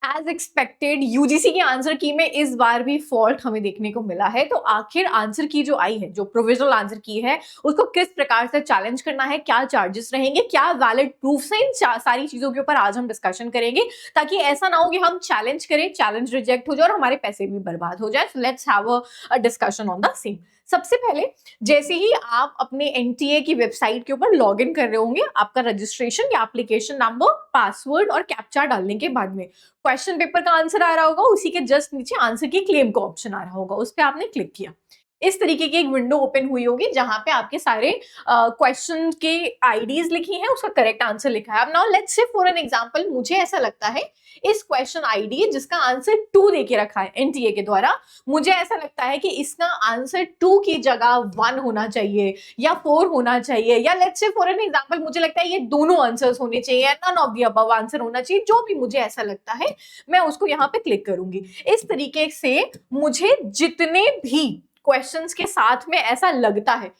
As expected UGC के answer की में इस बार भी फॉल्ट हमें देखने को मिला है। तो आखिर आंसर की जो आई है, जो प्रोविजनल आंसर की है, उसको किस प्रकार से चैलेंज करना है, क्या चार्जेस रहेंगे, क्या वैलिड प्रूफ है, इन सारी चीजों के ऊपर आज हम डिस्कशन करेंगे, ताकि ऐसा ना हो कि हम चैलेंज करें, चैलेंज रिजेक्ट हो जाए और हमारे पैसे भी बर्बाद हो जाए। So let's have a discussion on the same. सबसे पहले, जैसे ही आप अपने एनटीए की वेबसाइट के ऊपर लॉग इन कर रहे होंगे, आपका रजिस्ट्रेशन या एप्लीकेशन नंबर, पासवर्ड और कैप्चा डालने के बाद में क्वेश्चन पेपर का आंसर आ रहा होगा, उसी के जस्ट नीचे आंसर की क्लेम का ऑप्शन आ रहा होगा, उस पर आपने क्लिक किया। इस तरीके की एक विंडो ओपन हुई होगी जहां पे आपके सारे क्वेश्चन के आईडीज लिखी हैं, उसका करेक्ट आंसर लिखा है। अब now let's say for an example, मुझे ऐसा लगता है इस क्वेश्चन आईडी जिसका आंसर 2 देके रखा है एनटीए के द्वारा, मुझे ऐसा लगता है कि इसका आंसर 2 की जगह 1 होना चाहिए या 4 होना चाहिए, या let's say for an example मुझे लगता है ये दोनों आंसर्स होने चाहिए या none of the above answer होना चाहिए। जो भी मुझे ऐसा लगता है मैं उसको यहाँ पे क्लिक करूंगी। इस तरीके से मुझे जितने भी क्वेश्चंस के साथ में ऐसा लगता है,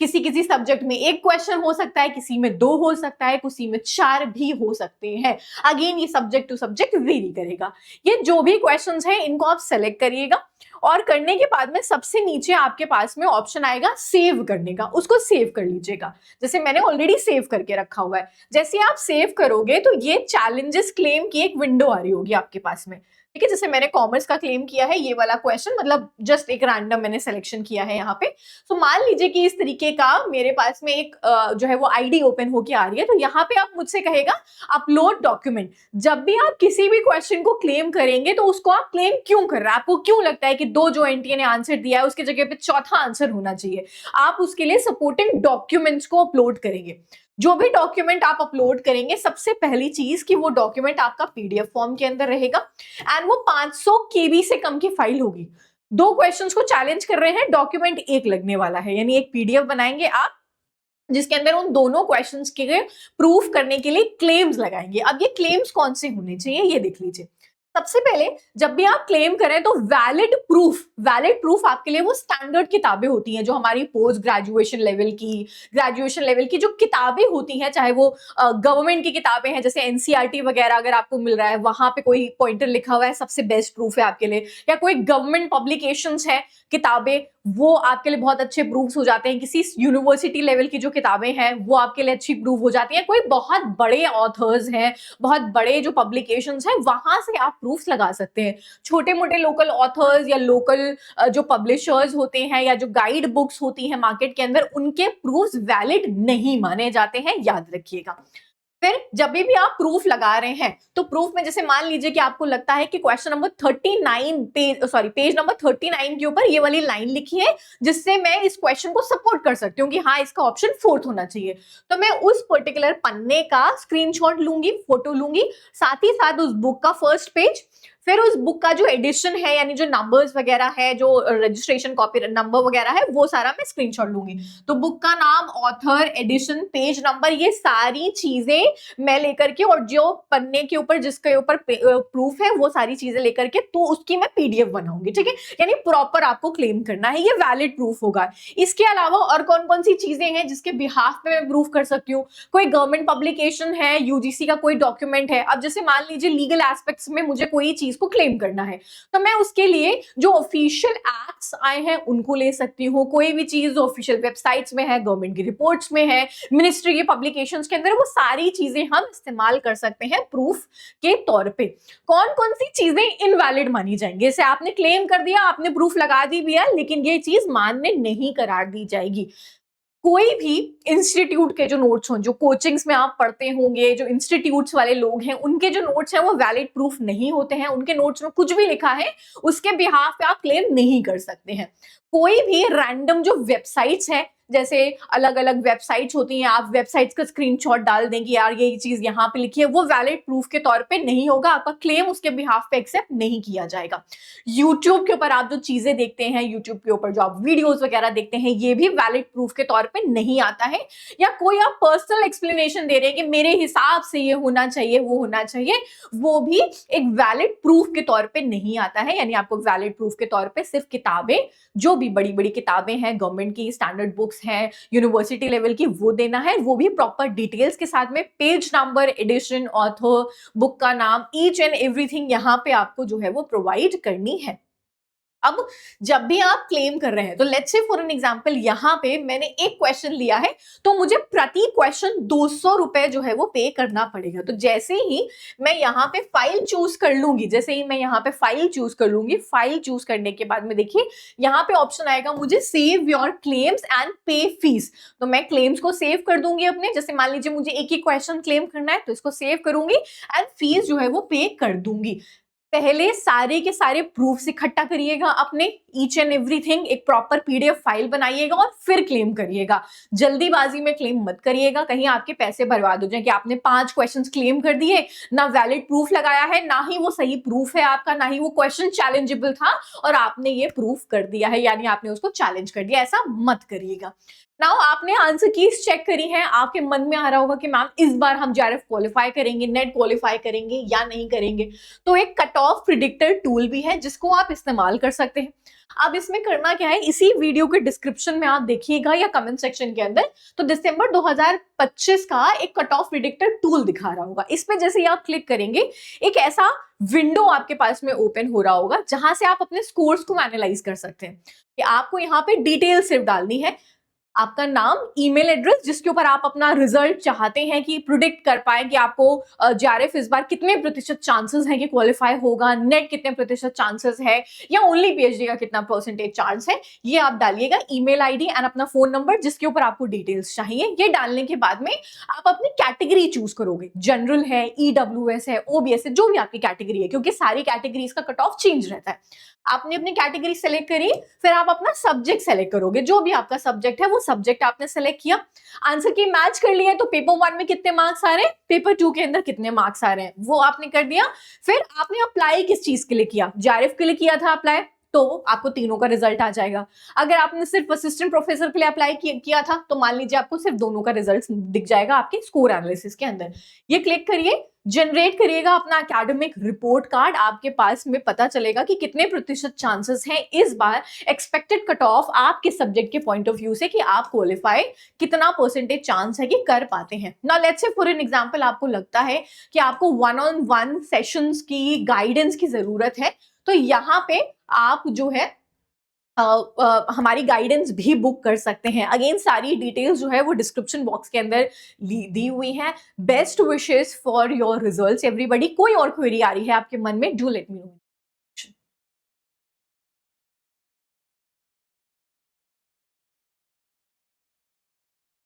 किसी किसी सब्जेक्ट में एक क्वेश्चन हो सकता है, किसी में 2 हो सकता है, किसी में 4 भी हो सकते हैं। अगेन ये सब्जेक्ट टू सब्जेक्ट वेरी करेगा। ये जो भी क्वेश्चंस हैं इनको आप सेलेक्ट करिएगा और करने के बाद में सबसे नीचे आपके पास में ऑप्शन आएगा सेव करने का, उसको सेव कर लीजिएगा। जैसे मैंने ऑलरेडी सेव करके रखा हुआ है। जैसे आप सेव करोगे तो ये चैलेंजेस क्लेम की एक विंडो आ रही होगी आपके पास में, ठीक है। जैसे मैंने कॉमर्स का क्लेम किया है, ये वाला क्वेश्चन मतलब जस्ट एक रैंडम मैंने सिलेक्शन किया है यहाँ पे। तो मान लीजिए कि इस तरीके का मेरे पास में एक जो है वो आईडी ओपन होके आ रही है, तो यहाँ पे आप मुझसे कहेगा अपलोड डॉक्यूमेंट। जब भी आप किसी भी क्वेश्चन को क्लेम करेंगे तो उसको आप क्लेम क्यों कर रहे हैं, आपको क्यों लगता है कि 2 जो एनटीए ने आंसर दिया है उसकी जगह पे चौथा आंसर होना चाहिए, आप उसके लिए सपोर्टिंग डॉक्यूमेंट्स को अपलोड करेंगे। जो भी डॉक्यूमेंट आप अपलोड करेंगे, सबसे पहली चीज कि वो डॉक्यूमेंट आपका पीडीएफ फॉर्म के अंदर रहेगा एंड वो 500 केबी से कम की फाइल होगी। 2 क्वेश्चंस को चैलेंज कर रहे हैं, डॉक्यूमेंट एक लगने वाला है, यानी एक पीडीएफ बनाएंगे आप जिसके अंदर उन दोनों क्वेश्चंस के प्रूफ करने के लिए क्लेम्स लगाएंगे। अब ये क्लेम्स कौन से होने चाहिए ये देख लीजिए। सबसे पहले, जब भी आप क्लेम करें तो वैलिड प्रूफ आपके लिए वो स्टैंडर्ड किताबें होती हैं जो हमारी पोस्ट ग्रेजुएशन लेवल की जो किताबें होती हैं, चाहे वो गवर्नमेंट की किताबें हैं जैसे एनसीईआरटी वगैरह अगर आपको मिल रहा है, वहां पे कोई पॉइंटर लिखा हुआ है सबसे बेस्ट प्रूफ है आपके लिए, या कोई गवर्नमेंट पब्लिकेशंस है किताबें, वो आपके लिए बहुत अच्छे प्रूफ्स हो जाते हैं। किसी यूनिवर्सिटी लेवल की जो किताबें हैं वो आपके लिए अच्छी प्रूफ हो जाती हैं। कोई बहुत बड़े ऑथर्स हैं, बहुत बड़े जो पब्लिकेशंस हैं, वहां से आप प्रूफ्स लगा सकते हैं। छोटे मोटे लोकल ऑथर्स या लोकल जो पब्लिशर्स होते हैं या जो गाइड बुक्स होती हैं मार्केट के अंदर, उनके प्रूफ्स वैलिड नहीं माने जाते हैं, याद रखिएगा। फिर जब भी आप प्रूफ लगा रहे हैं तो प्रूफ में जैसे मान लीजिए कि आपको लगता है कि क्वेश्चन नंबर 39 पेज नंबर 39 के ऊपर ये वाली लाइन लिखी है जिससे मैं इस क्वेश्चन को सपोर्ट कर सकती हूँ कि हाँ इसका ऑप्शन 4th होना चाहिए, तो मैं उस पर्टिकुलर पन्ने का स्क्रीनशॉट लूंगी, फोटो लूंगी, साथ ही साथ उस बुक का फर्स्ट पेज, फिर उस बुक का जो एडिशन है यानी जो नंबर्स वगैरह है, जो रजिस्ट्रेशन कॉपी नंबर वगैरह है, वो सारा मैं स्क्रीनशॉट लूंगी। तो बुक का नाम, ऑथर, एडिशन, पेज नंबर, ये सारी चीजें मैं लेकर के और जो पन्ने के ऊपर जिसके ऊपर प्रूफ है वो सारी चीजें लेकर के तो उसकी मैं पीडीएफ बनाऊंगी, ठीक है। यानी प्रॉपर आपको क्लेम करना है, ये वैलिड प्रूफ होगा। इसके अलावा और कौन कौन सी चीजें हैं जिसके बिहाफ पे मैं प्रूफ कर सकती हूँ? कोई गवर्नमेंट पब्लिकेशन है, यूजीसी का कोई डॉक्यूमेंट है। अब जैसे मान लीजिए लीगल एस्पेक्ट्स में मुझे कोई चीज को क्लेम करना है तो मैं उसके लिए जो ऑफिशियल एक्ट्स आए हैं उनको ले सकती हूँ। कोई भी चीज ऑफिशियल वेबसाइट्स में है, गवर्नमेंट की रिपोर्ट्स में है, मिनिस्ट्री के पब्लिकेशंस के अंदर, वो सारी चीजें हम इस्तेमाल कर सकते हैं प्रूफ के तौर पे। कौन कौन सी चीजें इनवैलिड मानी जाएंगी? जैसे आपने क्लेम कर दिया, आपने प्रूफ लगा दी भी है, लेकिन ये चीज मान्य नहीं करार दी जाएगी। कोई भी इंस्टीट्यूट के जो नोट्स हों, जो कोचिंग्स में आप पढ़ते होंगे, जो इंस्टीट्यूट्स वाले लोग हैं, उनके जो नोट्स हैं वो वैलिड प्रूफ नहीं होते हैं। उनके नोट्स में कुछ भी लिखा है उसके बिहाफ पे आप क्लेम नहीं कर सकते हैं। कोई भी रैंडम जो वेबसाइट्स है, जैसे अलग अलग वेबसाइट्स होती हैं, आप वेबसाइट्स का स्क्रीनशॉट डाल देंगे यार ये चीज यहाँ पे लिखी है, वो वैलिड प्रूफ के तौर पे नहीं होगा, आपका क्लेम उसके बिहाफ पे एक्सेप्ट नहीं किया जाएगा। यूट्यूब के ऊपर आप जो चीजें देखते हैं, यूट्यूब के ऊपर जो आप वीडियोस वगैरह देखते हैं, ये भी वैलिड प्रूफ के तौर पे नहीं आता है। या कोई आप पर्सनल एक्सप्लेनेशन दे रहे हैं कि मेरे हिसाब से ये होना चाहिए, वो होना चाहिए, वो भी एक वैलिड प्रूफ के तौर पे नहीं आता है। यानी आपको वैलिड प्रूफ के तौर पे सिर्फ किताबें, जो भी बड़ी बड़ी किताबें हैं, गवर्नमेंट की स्टैंडर्ड बुक्स बुक्स हैं यूनिवर्सिटी लेवल की वो देना है, वो भी प्रॉपर डिटेल्स के साथ में, page number, edition, author, book का नाम, ईच एंड एवरीथिंग यहाँ पे आपको जो है वो प्रोवाइड करनी है। अब जब भी आप क्लेम कर रहे हैं तो let's say for an example यहाँ पे मैंने एक क्वेश्चन लिया है तो मुझे प्रति क्वेश्चन 200 रुपए जो है वो पे करना पड़ेगा। तो जैसे ही मैं यहाँ पे फाइल चूज कर लूंगी, जैसे ही मैं यहाँ पे फाइल चूज कर लूंगी, फाइल चूज करने के बाद में देखिए यहाँ पे ऑप्शन आएगा मुझे सेव योर क्लेम्स एंड पे फीस। तो मैं क्लेम्स को सेव कर दूंगी अपने, जैसे मान लीजिए मुझे एक ही क्वेश्चन क्लेम करना है तो इसको सेव करूंगी एंड फीस जो है वो पे कर दूंगी। पहले सारे के सारे प्रूफ्स इकट्ठा करिएगा अपने, ईच एंड एवरीथिंग एक प्रॉपर पीडीएफ फाइल बनाइएगा और फिर क्लेम करिएगा। जल्दीबाजी में क्लेम मत करिएगा, कहीं आपके पैसे बर्बाद हो जाए कि आपने 5 क्वेश्चंस क्लेम कर दिए, ना वैलिड प्रूफ लगाया है, ना ही वो सही प्रूफ है आपका, ना ही वो क्वेश्चन चैलेंजेबल था और आपने ये प्रूफ कर दिया है, यानी आपने उसको चैलेंज कर दिया। ऐसा मत करिएगा। नाउ आपने आंसर कीज चेक करी है, आपके मन में आ रहा होगा कि मैम इस बार हम जेआरएफ क्वालिफाई करेंगे, नेट क्वालिफाई करेंगे या नहीं करेंगे। तो एक कट ऑफ प्रिडिक्टर टूल भी है जिसको आप इस्तेमाल कर सकते हैं। अब इसमें करना क्या है, इसी वीडियो के डिस्क्रिप्शन में आप देखिएगा या कमेंट सेक्शन के अंदर, तो दिसंबर 2025 का एक कट ऑफ प्रिडिक्टर टूल दिखा रहा होगा। इसमें जैसे ही आप क्लिक करेंगे एक ऐसा विंडो आपके पास में ओपन हो रहा होगा जहां से आप अपने स्कोर्स को एनालाइज कर सकते हैं। कि आपको यहाँ पे डिटेल सिर्फ डालनी है, आपका नाम, ईमेल एड्रेस जिसके ऊपर आप अपना रिजल्ट चाहते हैं कि प्रिडिक्ट कर पाए कि आपको जेआरएफ इस बार कितने प्रतिशत चांसेस हैं कि क्वालिफाई होगा, नेट कितने प्रतिशत चांसेस है, या ओनली पीएचडी का कितना परसेंटेज चांस है, ये आप डालिएगा। ईमेल आईडी एंड अपना फोन नंबर जिसके ऊपर आपको डिटेल्स चाहिए, ये डालने के बाद में आप अपनी कैटेगरी चूज करोगे, जनरल है, ईडब्ल्यूएस है, ओबीएस है, जो भी आपकी कैटेगरी है, क्योंकि सारी कैटेगरीज का कट ऑफ चेंज रहता है। आपने अपनी कैटेगरी सेलेक्ट करी, फिर आप अपना सब्जेक्ट सेलेक्ट करोगे, जो भी आपका सब्जेक्ट है वो सब्जेक्ट आपने सेलेक्ट किया, आंसर की मैच कर लिया। तो पेपर 1 में कितने मार्क्स आ रहे हैं, पेपर 2 के अंदर कितने मार्क्स आ रहे हैं, वो आपने कर दिया। फिर आपने अप्लाई किस चीज के लिए किया, जेआरएफ के लिए किया था अप्लाई, तो आपको तीनों का रिजल्ट आ जाएगा। अगर आपने सिर्फ असिस्टेंट प्रोफेसर के लिए अप्लाई किया था तो मान लीजिए आपको सिर्फ दोनों का रिजल्ट दिख जाएगा आपके स्कोर एनालिसिस के अंदर। ये क्लिक करिए, जनरेट करिएगा अपना एकेडमिक रिपोर्ट कार्ड, आपके पास में पता चलेगा कि कितने प्रतिशत चांसेस हैं इस बार एक्सपेक्टेड कट ऑफ आपके सब्जेक्ट के पॉइंट ऑफ व्यू से कि आप क्वालिफाई कितना परसेंटेज चांस है कि कर पाते हैं। Now let's say for an example आपको लगता है कि आपको 1-on-1 सेशंस की गाइडेंस की जरूरत है, तो यहाँ पे आप जो है हमारी गाइडेंस भी बुक कर सकते हैं। अगेन सारी डिटेल्स जो है वो डिस्क्रिप्शन बॉक्स के अंदर दी हुई हैं। Best wishes for your results everybody. कोई और क्वेरी आ रही है आपके मन में, डू लेट मी नो।